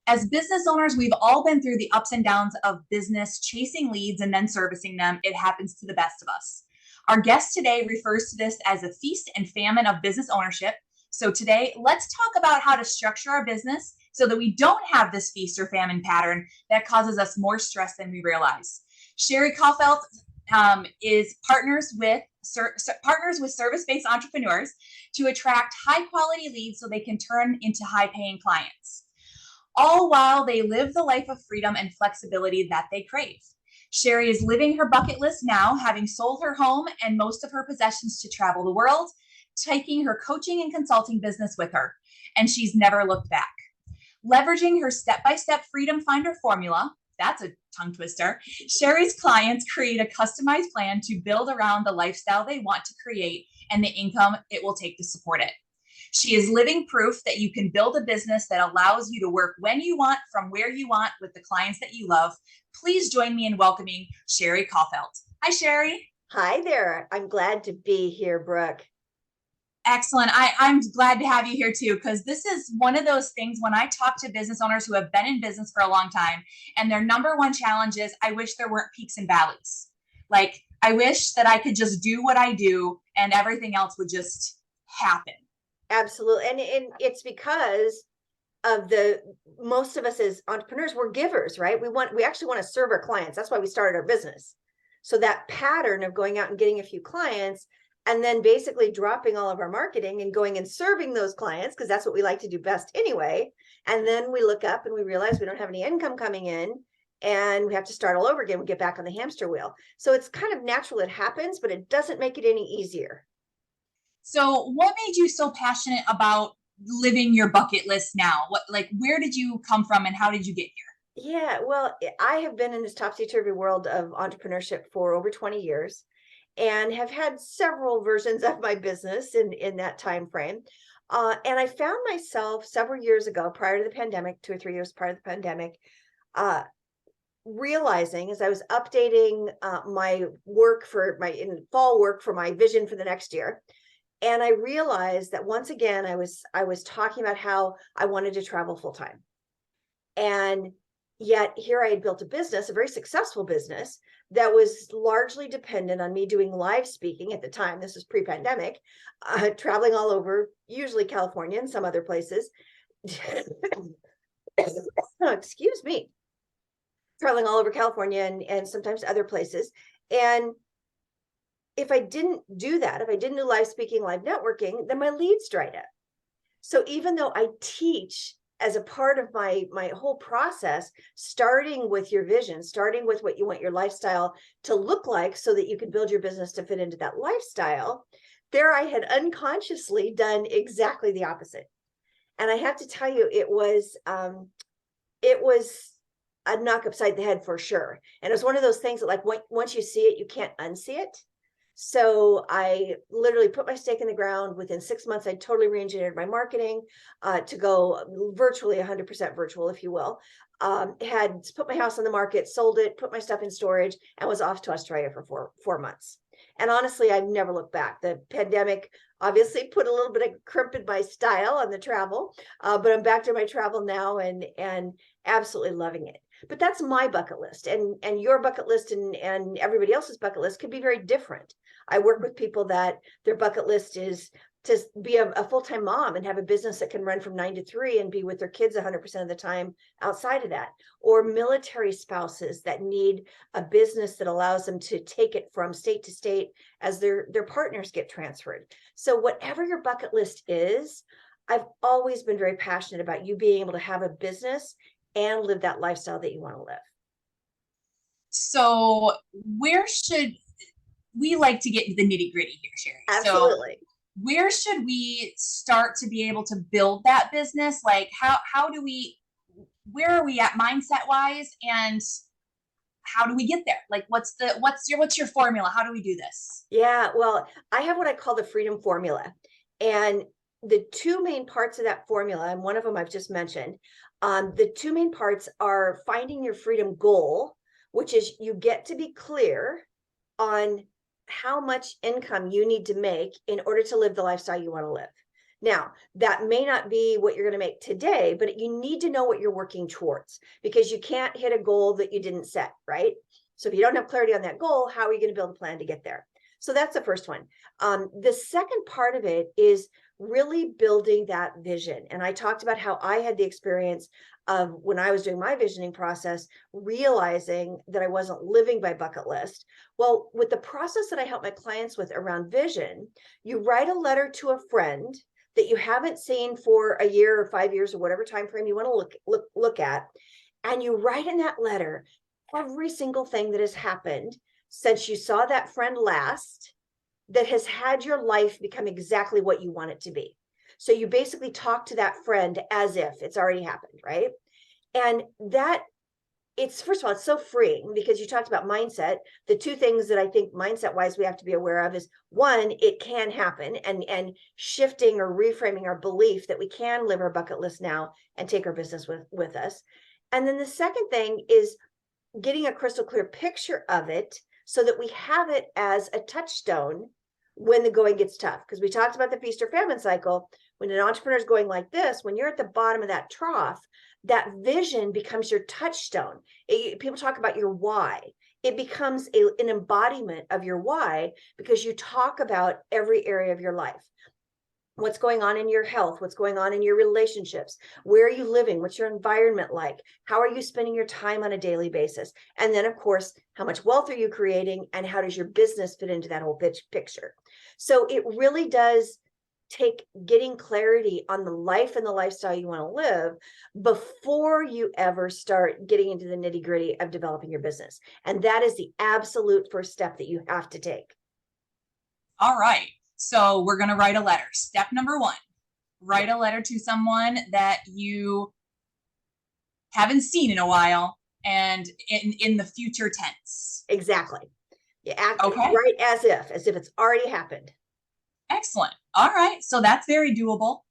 As business owners, we've all been through the ups and downs of business, chasing leads and then servicing them. It happens to the best of us. Our guest today refers to this as a feast and famine of business ownership. So today, let's talk about how to structure our business so that we don't have this feast or famine pattern that causes us more stress than we realize. Sherri Coffelt is partners with service-based entrepreneurs to attract high-quality leads so they can turn into high-paying clients, all while they live the life of freedom and flexibility that they crave. Sherri is living her bucket list now, having sold her home and most of her possessions to travel the world, taking her coaching and consulting business with her, and she's never looked back. Leveraging her step-by-step Freedom Finder formula, that's a tongue twister, Sherri's clients create a customized plan to build around the lifestyle they want to create and the income it will take to support it. She is living proof that you can build a business that allows you to work when you want, from where you want, with the clients that you love. Please join me in welcoming Sherri Coffelt. Hi, Sherri. Hi there. I'm glad to be here, Brooke. Excellent. I'm glad to have you here too, because this is one of those things when I talk to business owners who have been in business for a long time, and their number one challenge is, I wish there weren't peaks and valleys. Like, I wish that I could just do what I do and everything else would just happen. Absolutely. And it's because of most of us as entrepreneurs, we're givers, right? We actually want to serve our clients. That's why we started our business. So that pattern of going out and getting a few clients and then basically dropping all of our marketing and going and serving those clients, because that's what we like to do best anyway. And then we look up and we realize we don't have any income coming in and we have to start all over again. We get back on the hamster wheel. So it's kind of natural. It happens, but it doesn't make it any easier. So what made you so passionate about living your bucket list now? Where did you come from and how did you get here? Yeah, well, I have been in this topsy-turvy world of entrepreneurship for over 20 years and have had several versions of my business in that time frame. And I found myself several years ago, prior to the pandemic, 2 or 3 years prior to the pandemic, realizing as I was updating my work for fall work for my vision for the next year. And I realized that once again, I was talking about how I wanted to travel full time. And yet here I had built a business, a very successful business that was largely dependent on me doing live speaking at the time. This was pre-pandemic, traveling all over, usually California and some other places. Excuse me. Traveling all over California and sometimes other places. And if I didn't do that, if I didn't do live speaking, live networking, then my leads dried up. So even though I teach as a part of my whole process, starting with your vision, starting with what you want your lifestyle to look like so that you can build your business to fit into that lifestyle, there I had unconsciously done exactly the opposite. And I have to tell you, it was a knock upside the head for sure. And it was one of those things that, like, once you see it, you can't unsee it. So I literally put my stake in the ground. Within 6 months, I totally re-engineered my marketing to go virtually 100% virtual, if you will. Had put my house on the market, sold it, put my stuff in storage, and was off to Australia for four months. And honestly, I've never looked back. The pandemic obviously put a little bit of crimp in my style on the travel, but I'm back to my travel now and absolutely loving it. But that's my bucket list, and your bucket list and everybody else's bucket list could be very different. I work with people that their bucket list is to be a full-time mom and have a business that can run from 9 to 3 and be with their kids 100% of the time outside of that, or military spouses that need a business that allows them to take it from state to state as their partners get transferred. So whatever your bucket list is, I've always been very passionate about you being able to have a business and live that lifestyle that you want to live. So where should we like to get into the nitty gritty here, Sherri? Absolutely. So where should we start to be able to build that business? Like, where are we at mindset wise, and how do we get there? Like, what's your formula? How do we do this? Yeah, well, I have what I call the freedom formula. And the two main parts of that formula, and one of them I've just mentioned, the two main parts are finding your freedom goal, which is you get to be clear on how much income you need to make in order to live the lifestyle you want to live. Now, that may not be what you're going to make today, but you need to know what you're working towards, because you can't hit a goal that you didn't set, right? So if you don't have clarity on that goal, how are you going to build a plan to get there? So that's the first one. The second part of it is really building that vision. And I talked about how I had the experience of, when I was doing my visioning process, realizing that I wasn't living by bucket list. Well, with the process that I help my clients with around vision, you write a letter to a friend that you haven't seen for a year or 5 years or whatever time frame you want to look at, and you write in that letter every single thing that has happened since you saw that friend last, that has had your life become exactly what you want it to be. So you basically talk to that friend as if it's already happened, right? And that, it's, first of all, it's so freeing, because you talked about mindset. The two things that I think mindset wise we have to be aware of is, one, it can happen, and shifting or reframing our belief that we can live our bucket list now and take our business with us. And then the second thing is getting a crystal clear picture of it, so that we have it as a touchstone when the going gets tough. Because we talked about the feast or famine cycle. When an entrepreneur is going like this, when you're at the bottom of that trough, that vision becomes your touchstone. People talk about your why. It becomes an embodiment of your why, because you talk about every area of your life. What's going on in your health, what's going on in your relationships, where are you living, what's your environment like, how are you spending your time on a daily basis, and then of course, how much wealth are you creating, and how does your business fit into that whole picture. So it really does take getting clarity on the life and the lifestyle you want to live before you ever start getting into the nitty-gritty of developing your business. And that is the absolute first step that you have to take. All right. So we're going to write a letter. Step number one, write a letter to someone that you haven't seen in a while, and in the future tense. Exactly. You act Okay. right as if it's already happened. Excellent. All right. So that's very doable.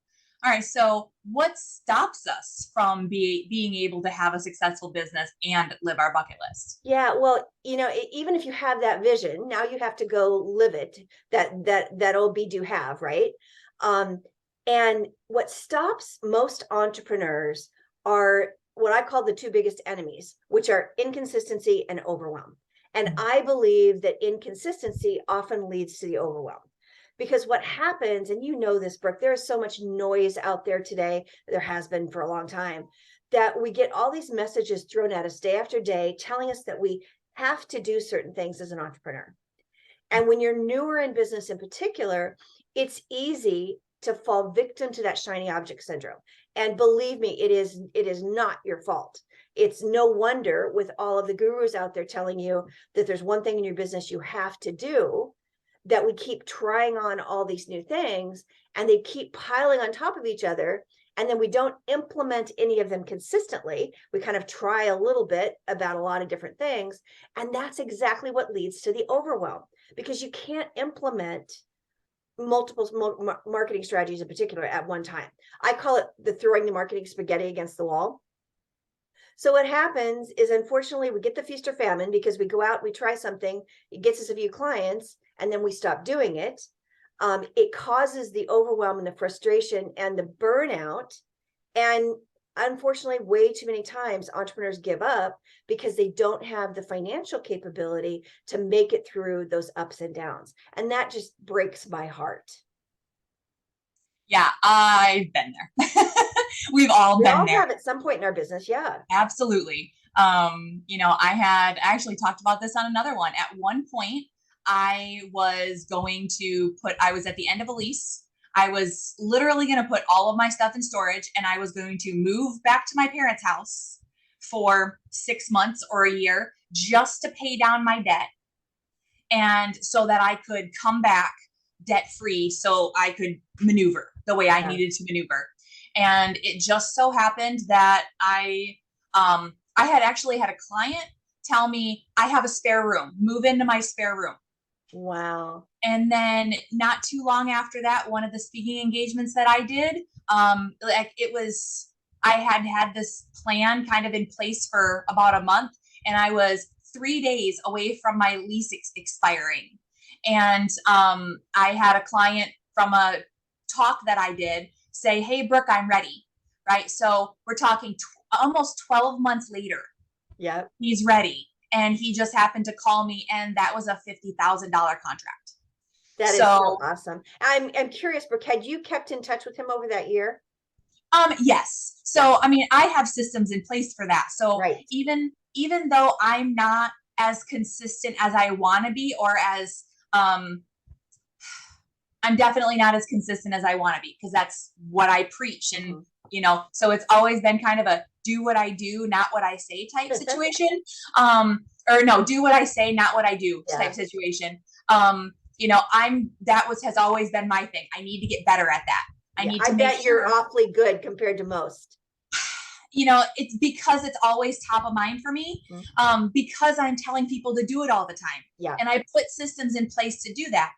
All right. So what stops us from being able to have a successful business and live our bucket list? Yeah, well, even if you have that vision, now you have to go live it. That old be do have, right? Um, and what stops most entrepreneurs are what I call the two biggest enemies, which are inconsistency and overwhelm. And I believe that inconsistency often leads to the overwhelm. Because what happens, and you know this, Brooke, there is so much noise out there today, there has been for a long time, that we get all these messages thrown at us day after day telling us that we have to do certain things as an entrepreneur. And when you're newer in business in particular, it's easy to fall victim to that shiny object syndrome. And believe me, it is not your fault. It's no wonder, with all of the gurus out there telling you that there's one thing in your business you have to do, that we keep trying on all these new things, and they keep piling on top of each other. And then we don't implement any of them consistently. We kind of try a little bit about a lot of different things. And that's exactly what leads to the overwhelm, because you can't implement multiple marketing strategies in particular at one time. I call it the throwing the marketing spaghetti against the wall. So what happens is, unfortunately, we get the feast or famine, because we go out, we try something, it gets us a few clients, and then we stop doing it. It causes the overwhelm and the frustration and the burnout. And unfortunately, way too many times entrepreneurs give up because they don't have the financial capability to make it through those ups and downs. And that just breaks my heart. Yeah, I've been there. We've all We been all there. have at some point in our business. Yeah. Absolutely. I actually talked about this on another one. At one point, I was at the end of a lease. I was literally going to put all of my stuff in storage, and I was going to move back to my parents' house for 6 months or a year just to pay down my debt, and so that I could come back debt free, so I could maneuver the way I needed to maneuver. And it just so happened that I had actually had a client tell me, I have a spare room, move into my spare room. Wow. And then not too long after that, one of the speaking engagements that I did, I had this plan kind of in place for about a month, and I was 3 days away from my lease expiring. And I had a client from a talk that I did say, hey, Brooke, I'm ready. Right. So we're talking almost 12 months later. Yeah. He's ready. And he just happened to call me, and that was a $50,000 contract. That is so awesome. I'm curious, Brooke, had you kept in touch with him over that year? Yes. So, I mean, I have systems in place for that. So Right. even though I'm not as consistent as I want to be, or as, I'm definitely not as consistent as I want to be, because that's what I preach. And, so it's always been kind of a do what I do, not what I say type situation. Or no, do what I say, not what I do type situation. Has always been my thing. I need to get better at that. I bet you're awfully good compared to most. It's because it's always top of mind for me, because I'm telling people to do it all the time. Yeah. And I put systems in place to do that.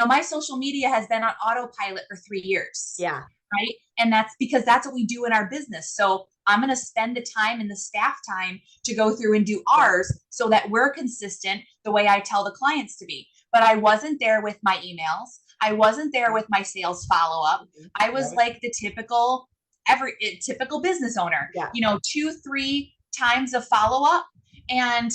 My social media has been on autopilot for 3 years. Yeah. Right. And that's because that's what we do in our business. So I'm going to spend the time and the staff time to go through and do ours so that we're consistent the way I tell the clients to be. But I wasn't there with my emails. I wasn't there with my sales follow-up. I was like the typical business owner, 2-3 times of follow-up. And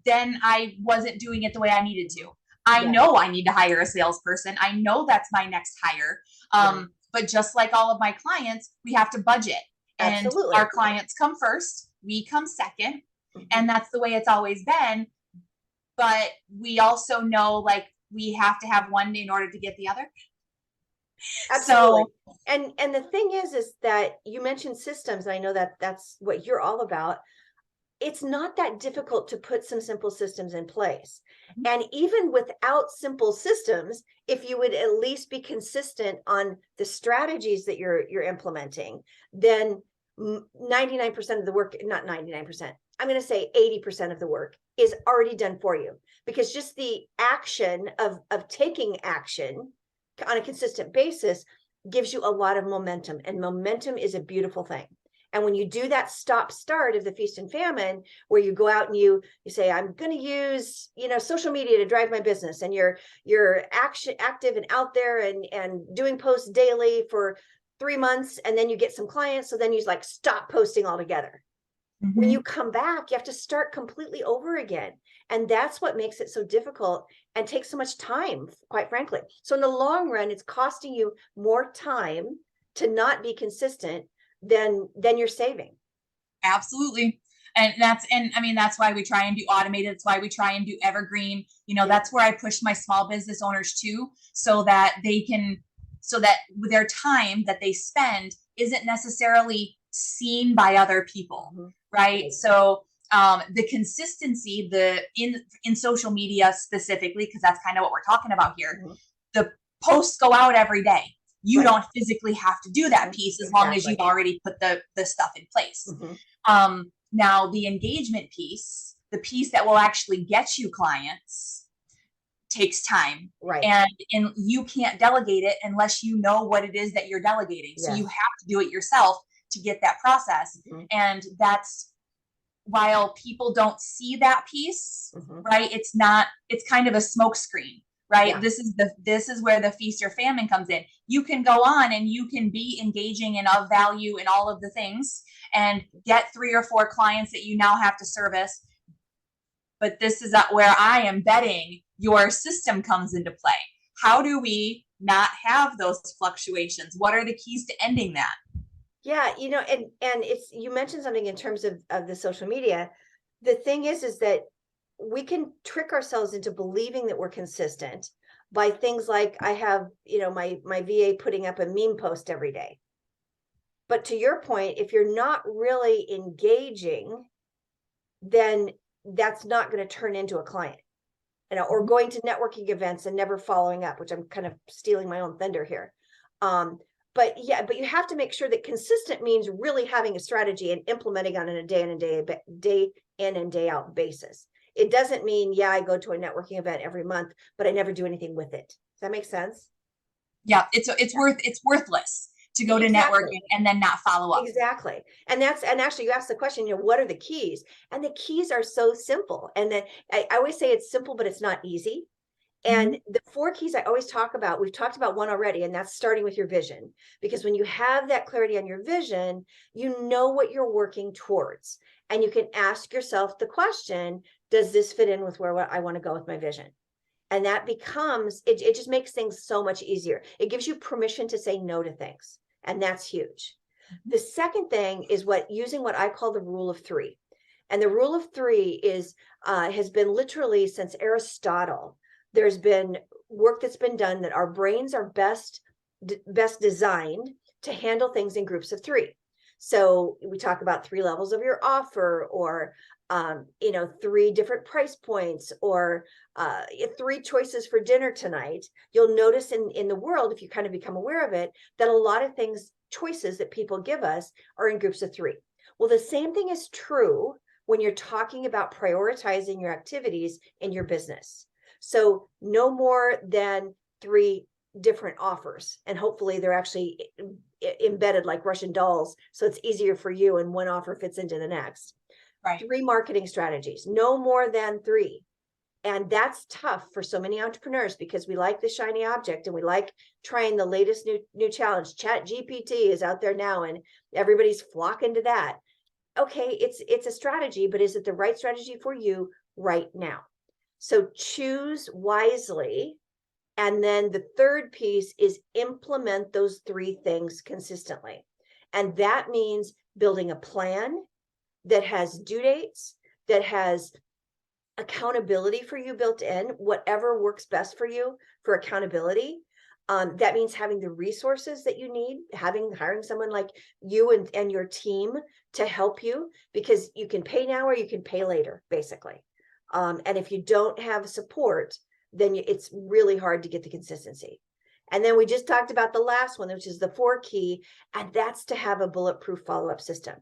then I wasn't doing it the way I needed to. I know I need to hire a salesperson. I know that's my next hire. But just like all of my clients, we have to budget. And our clients come first, we come second. And that's the way it's always been. But we also know, like, we have to have one in order to get the other. Absolutely. So, and the thing is that you mentioned systems. And I know that that's what you're all about. It's not that difficult to put some simple systems in place. And even without simple systems, if you would at least be consistent on the strategies that you're implementing, then 99% of the work, not 99%, I'm going to say 80% of the work is already done for you, because just the action of taking action on a consistent basis gives you a lot of momentum, and momentum is a beautiful thing. And when you do that stop start of the feast and famine, where you go out and you say, I'm going to use, social media to drive my business, and you're active and out there and doing posts daily for 3 months, and then you get some clients. So then you stop posting altogether. When you come back, you have to start completely over again. And that's what makes it so difficult and takes so much time, quite frankly. So in the long run, it's costing you more time to not be consistent than you're saving. Absolutely. And that's why we try and do automated. That's why we try and do evergreen. That's where I push my small business owners to, so that their time that they spend isn't necessarily seen by other people. Right. So the consistency, in social media specifically, because that's kind of what we're talking about here, the posts go out every day. You don't physically have to do that piece as long as you've already put the stuff in place. Now, the engagement piece, the piece that will actually get you clients, takes time. Right. And you can't delegate it unless you know what it is that you're delegating. So you have to do it yourself to get that process. And that's, while people don't see that piece, right? It's kind of a smoke screen. Right. Yeah. This is where the feast or famine comes in. You can go on and you can be engaging and of value in all of the things and get 3 or 4 clients that you now have to service. But this is where I am betting your system comes into play. How do we not have those fluctuations? What are the keys to ending that? Yeah, and it's, you mentioned something in terms of the social media. The thing is that we can trick ourselves into believing that we're consistent by things like, I have, my VA putting up a meme post every day. But to your point, if you're not really engaging, then that's not going to turn into a client, or going to networking events and never following up, which I'm kind of stealing my own thunder here. But you have to make sure that consistent means really having a strategy and implementing on a day in and day out basis. It doesn't mean, I go to a networking event every month, but I never do anything with it. Does that make sense? Yeah, it's worthless to go to networking and then not follow up. Exactly. And actually you asked the question, what are the keys? And the keys are so simple. And then I always say it's simple, but it's not easy. And the 4 keys I always talk about, we've talked about one already, and that's starting with your vision. Because when you have that clarity on your vision, you know what you're working towards. And you can ask yourself the question, does this fit in with where I want to go with my vision? And that becomes, it just makes things so much easier. It gives you permission to say no to things. And that's huge. The second thing is using what I call the rule of 3. And the rule of 3 has been literally since Aristotle. There's been work that's been done that our brains are best designed to handle things in groups of 3. So we talk about 3 levels of your offer, or 3 different price points, or 3 choices for dinner tonight. You'll notice in the world, if you kind of become aware of it, that a lot of choices that people give us are in groups of 3. Well, the same thing is true when you're talking about prioritizing your activities in your business. So no more than 3 different offers. And hopefully they're actually embedded like Russian dolls. So it's easier for you and one offer fits into the next. Right. 3 marketing strategies, no more than 3. And that's tough for so many entrepreneurs because we like the shiny object and we like trying the latest new challenge. Chat GPT is out there now and everybody's flocking to that. Okay, it's a strategy, but is it the right strategy for you right now? So choose wisely. And then the third piece is implement those 3 things consistently. And that means building a plan that has due dates, that has accountability for you built in, whatever works best for you for accountability. That means having the resources that you need, hiring someone like you and your team to help you, because you can pay now or you can pay later, basically. And if you don't have support, then it's really hard to get the consistency. And then we just talked about the last one, which is the 4 key, and that's to have a bulletproof follow-up system.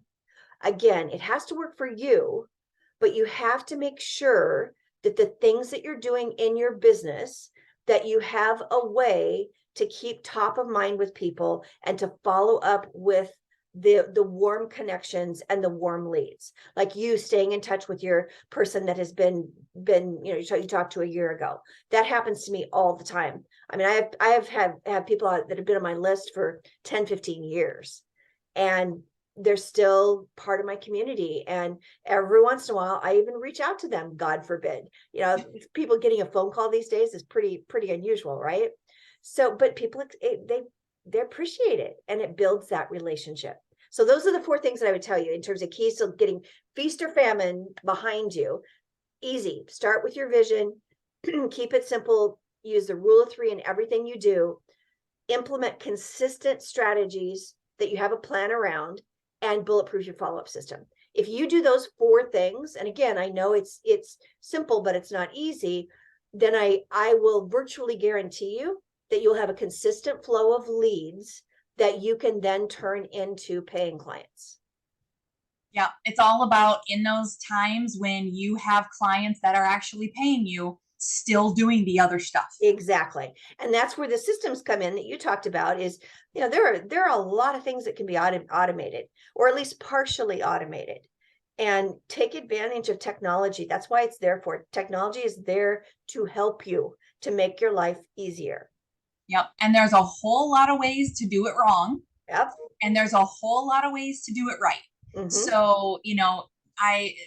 Again, it has to work for you, but you have to make sure that the things that you're doing in your business, that you have a way to keep top of mind with people and to follow up with the warm connections and the warm leads, like you staying in touch with your person that has been you talked to a year ago. That happens to me all the time. I mean, I have had people that have been on my list for 10-15 years, and they're still part of my community. And every once in a while, I even reach out to them. God forbid, people getting a phone call these days is pretty unusual, right? So, but people, they appreciate it, and it builds that relationship. So those are the 4 things that I would tell you in terms of keys to getting feast or famine behind you. Easy. Start with your vision. Keep it simple. Use the rule of 3 in everything you do. Implement consistent strategies that you have a plan around, and bulletproof your follow-up system. If you do those 4 things, and again, I know it's simple, but it's not easy, then I will virtually guarantee you that you'll have a consistent flow of leads that you can then turn into paying clients. Yeah, it's all about in those times when you have clients that are actually paying you, still doing the other stuff. Exactly. And that's where the systems come in that you talked about is, there are a lot of things that can be automated, or at least partially automated, and take advantage of technology. That's why it's there for. Technology is there to help you, to make your life easier. Yep. And there's a whole lot of ways to do it wrong. Yep. And there's a whole lot of ways to do it right. Mm-hmm. So,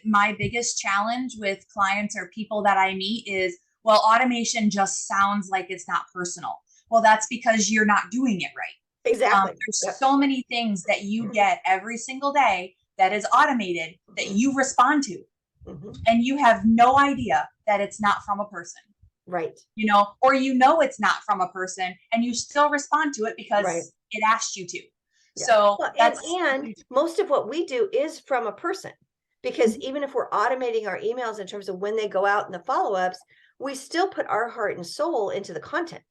my biggest challenge with clients or people that I meet is, well, automation just sounds like it's not personal. Well, that's because you're not doing it right. Exactly. There's so many things that you get every single day that is automated that you respond to. Mm-hmm. And you have no idea that it's not from a person. Right. Or it's not from a person and you still respond to it because it asked you to. Yeah. So and most of what we do is from a person, because even if we're automating our emails in terms of when they go out and the follow-ups, we still put our heart and soul into the content.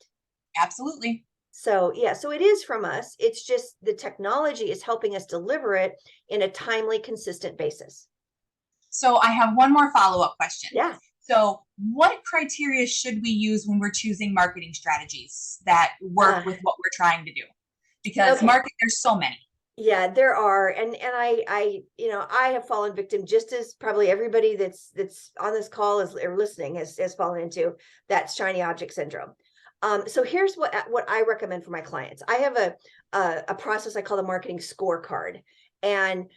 Absolutely. So so it is from us. It's just the technology is helping us deliver it in a timely, consistent basis. So I have one more follow-up question. Yeah. So what criteria should we use when we're choosing marketing strategies that work with what we're trying to do? Because there's so many. Yeah, there are. And I have fallen victim, just as probably everybody that's on this call is or listening has fallen into that shiny object syndrome. So here's what I recommend for my clients. I have a process I call the marketing scorecard. And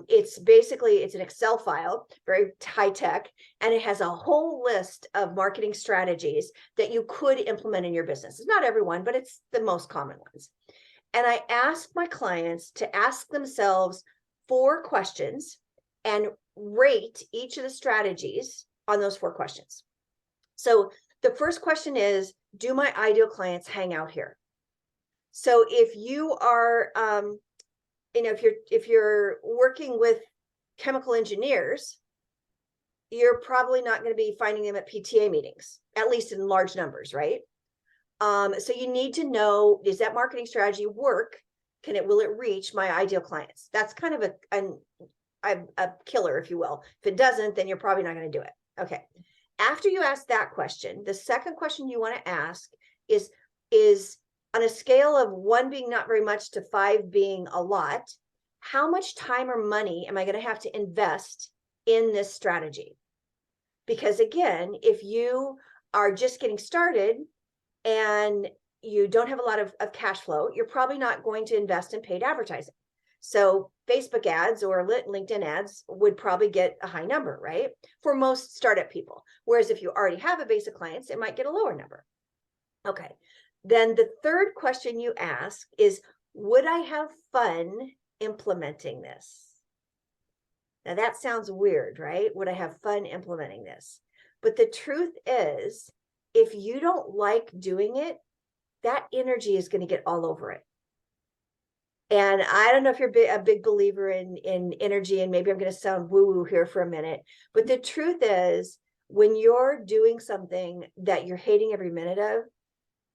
it's an Excel file, very high tech, and it has a whole list of marketing strategies that you could implement in your business. It's not everyone, but it's the most common ones. And I ask my clients to ask themselves 4 questions and rate each of the strategies on those 4 questions. So the first question is, do my ideal clients hang out here? So if you are, if you're working with chemical engineers, you're probably not going to be finding them at PTA meetings, at least in large numbers, right? So you need to know, does that marketing strategy work? Will it reach my ideal clients? That's kind of a killer, if you will. If it doesn't, then you're probably not going to do it. Okay. After you ask that question, the second question you want to ask is on a scale of 1 being not very much to 5 being a lot, how much time or money am I going to have to invest in this strategy? Because again, if you are just getting started and you don't have a lot of cash flow, you're probably not going to invest in paid advertising. So Facebook ads or LinkedIn ads would probably get a high number, right? For most startup people. Whereas if you already have a base of clients, it might get a lower number. Okay. Then the third question you ask is, would I have fun implementing this? Now that sounds weird, right? Would I have fun implementing this? But the truth is, if you don't like doing it, that energy is going to get all over it. And I don't know if you're a big believer in energy, and maybe I'm going to sound woo-woo here for a minute, but the truth is, when you're doing something that you're hating every minute of,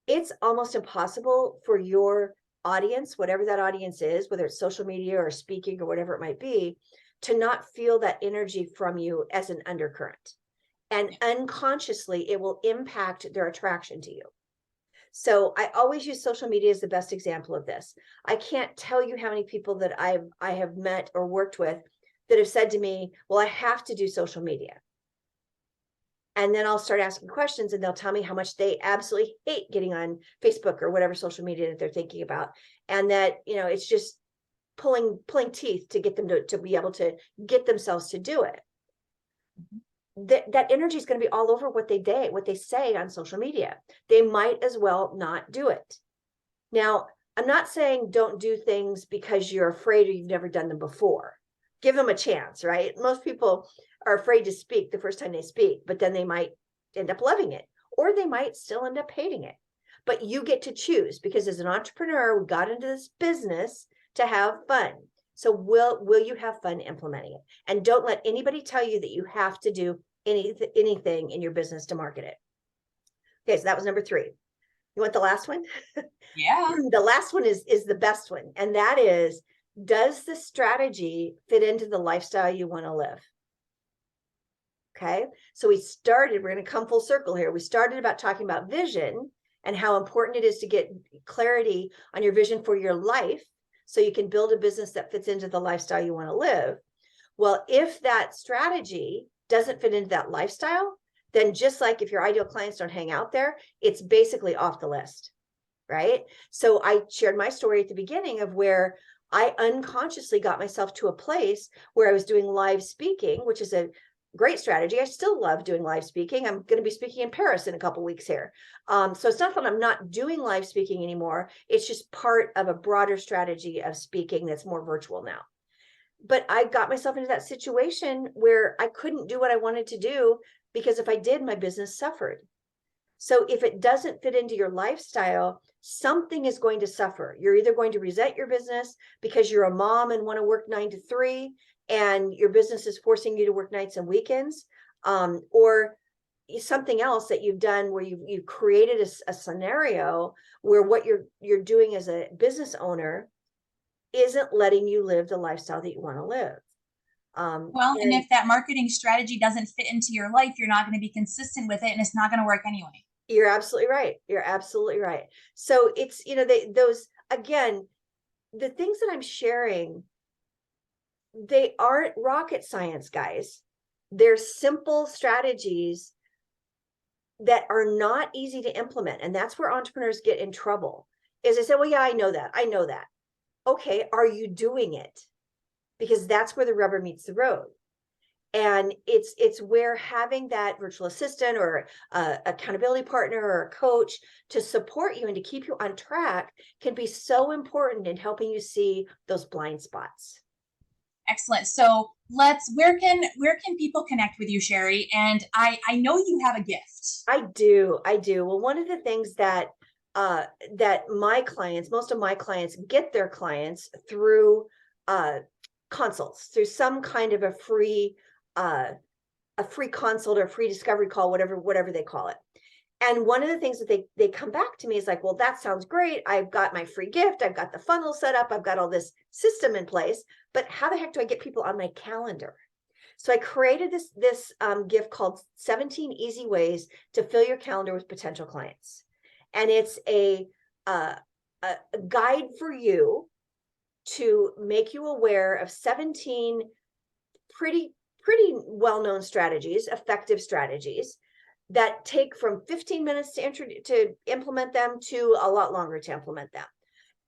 it's almost impossible for your audience, whatever that audience is, whether it's social media or speaking or whatever it might be, to not feel that energy from you as an undercurrent. And unconsciously, it will impact their attraction to you. So I always use social media as the best example of this. I can't tell you how many people that I have met or worked with that have said to me, well, I have to do social media. And then I'll start asking questions and they'll tell me how much they absolutely hate getting on Facebook or whatever social media that they're thinking about. And that, it's just pulling teeth to get them to be able to get themselves to do it. That energy is going to be all over what they say on social media. They might as well not do it. Now, I'm not saying don't do things because you're afraid or you've never done them before. Give them a chance, right? Most people are afraid to speak the first time they speak, but then they might end up loving it, or they might still end up hating it. But you get to choose, because as an entrepreneur, we got into this business to have fun. So will you have fun implementing it? And don't let anybody tell you that you have to do anything in your business to market it. Okay, so that was number 3. You want the last one? Yeah. The last one is the best one. And that is, does the strategy fit into the lifestyle you want to live? Okay, so we're going to come full circle here. We started about talking about vision and how important it is to get clarity on your vision for your life so you can build a business that fits into the lifestyle you want to live. Well, if that strategy doesn't fit into that lifestyle, then just like if your ideal clients don't hang out there, it's basically off the list, right? So I shared my story at the beginning of where I unconsciously got myself to a place where I was doing live speaking, which is a great strategy. I still love doing live speaking. I'm going to be speaking in Paris in a couple of weeks here. So it's not that I'm not doing live speaking anymore. It's just part of a broader strategy of speaking that's more virtual now. But I got myself into that situation where I couldn't do what I wanted to do, because if I did, my business suffered. So if it doesn't fit into your lifestyle, something is going to suffer. You're either going to resent your business because you're a mom and want to work 9 to 3, and your business is forcing you to work nights and weekends, or something else that you've done where you've created a scenario where what you're doing as a business owner isn't letting you live the lifestyle that you want to live. And if that marketing strategy doesn't fit into your life, you're not going to be consistent with it, and it's not going to work anyway. You're absolutely right. So it's, those, again, the things that I'm sharing, they aren't rocket science, guys. They're simple strategies that are not easy to implement. And that's where entrepreneurs get in trouble. Is they say, well, yeah, I know that. I know that. Okay, are you doing it? Because that's where the rubber meets the road. And it's where having that virtual assistant or accountability partner or a coach to support you and to keep you on track can be so important in helping you see those blind spots. Excellent. So where can people connect with you, Sherri? And I know you have a gift. I do. Well, one of the things that that my clients, most of my clients get their clients through consults, through some kind of uh, a free consult or a free discovery call, whatever they call it. And one of the things that they come back to me is like, well, that sounds great. I've got my free gift. I've got the funnel set up. I've got all this system in place. But how the heck do I get people on my calendar? So I created this gift called 17 Easy Ways to Fill Your Calendar with Potential Clients. And it's a guide for you to make you aware of 17 pretty well-known strategies, effective strategies that take from 15 minutes to implement them to a lot longer to implement them.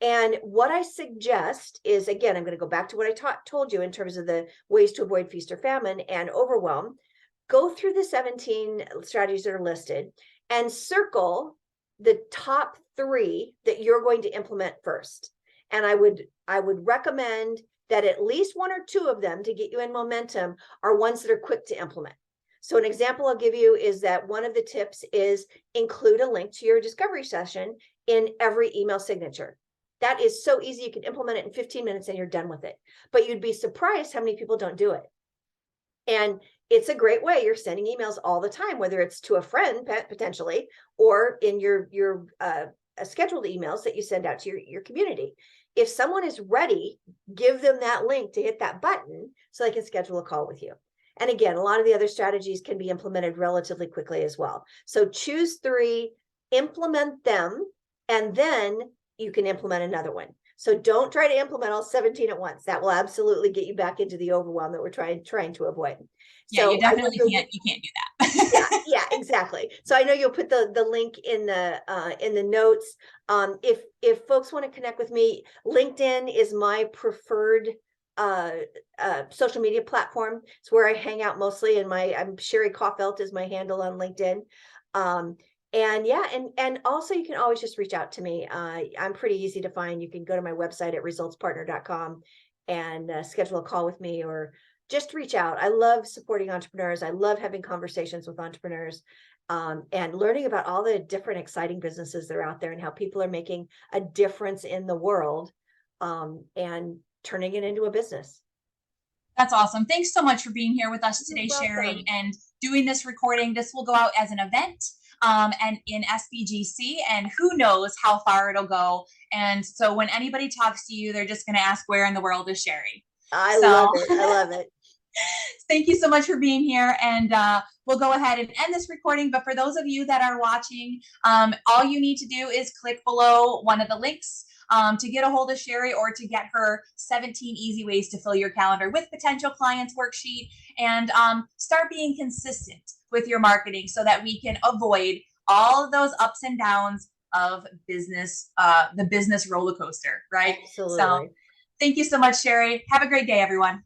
And what I suggest is, again, I'm going to go back to what I told you in terms of the ways to avoid feast or famine and overwhelm. Go through the 17 strategies that are listed and circle the top 3 that you're going to implement first. And I would recommend that at least 1 or 2 of them, to get you in momentum, are ones that are quick to implement. So an example I'll give you is that one of the tips is include a link to your discovery session in every email signature. That is so easy. You can implement it in 15 minutes and you're done with it. But you'd be surprised how many people don't do it. And it's a great way. You're sending emails all the time, whether it's to a friend potentially, or in your scheduled emails that you send out to your community. If someone is ready, give them that link to hit that button so they can schedule a call with you. And again, a lot of the other strategies can be implemented relatively quickly as well. So choose 3, implement them, and then you can implement another one. So don't try to implement all 17 at once. That will absolutely get you back into the overwhelm that we're trying to avoid. Yeah, So you definitely can't do that. yeah, exactly. So I know you'll put the link in the notes. If folks want to connect with me, LinkedIn is my preferred social media platform. It's where I hang out mostly, and I'm Sherri Coffelt is my handle on LinkedIn. And yeah, and also you can always just reach out to me. I'm pretty easy to find. You can go to my website at resultspartner.com and schedule a call with me, or just reach out. I love supporting entrepreneurs. I love having conversations with entrepreneurs, and learning about all the different exciting businesses that are out there and how people are making a difference in the world, and turning it into a business. That's awesome. Thanks so much for being here with us today, Sherri, and doing this recording. This will go out as an event and in SBGC, and who knows how far it'll go. And so when anybody talks to you, they're just going to ask, where in the world is Sherri? I love it. Thank you so much for being here. And we'll go ahead and end this recording. But for those of you that are watching, all you need to do is click below one of the links to get a hold of Sherri, or to get her 17 easy ways to fill your calendar with potential clients worksheet, and start being consistent with your marketing so that we can avoid all of those ups and downs of business, the business roller coaster, right? Absolutely. So thank you so much, Sherri. Have a great day, everyone.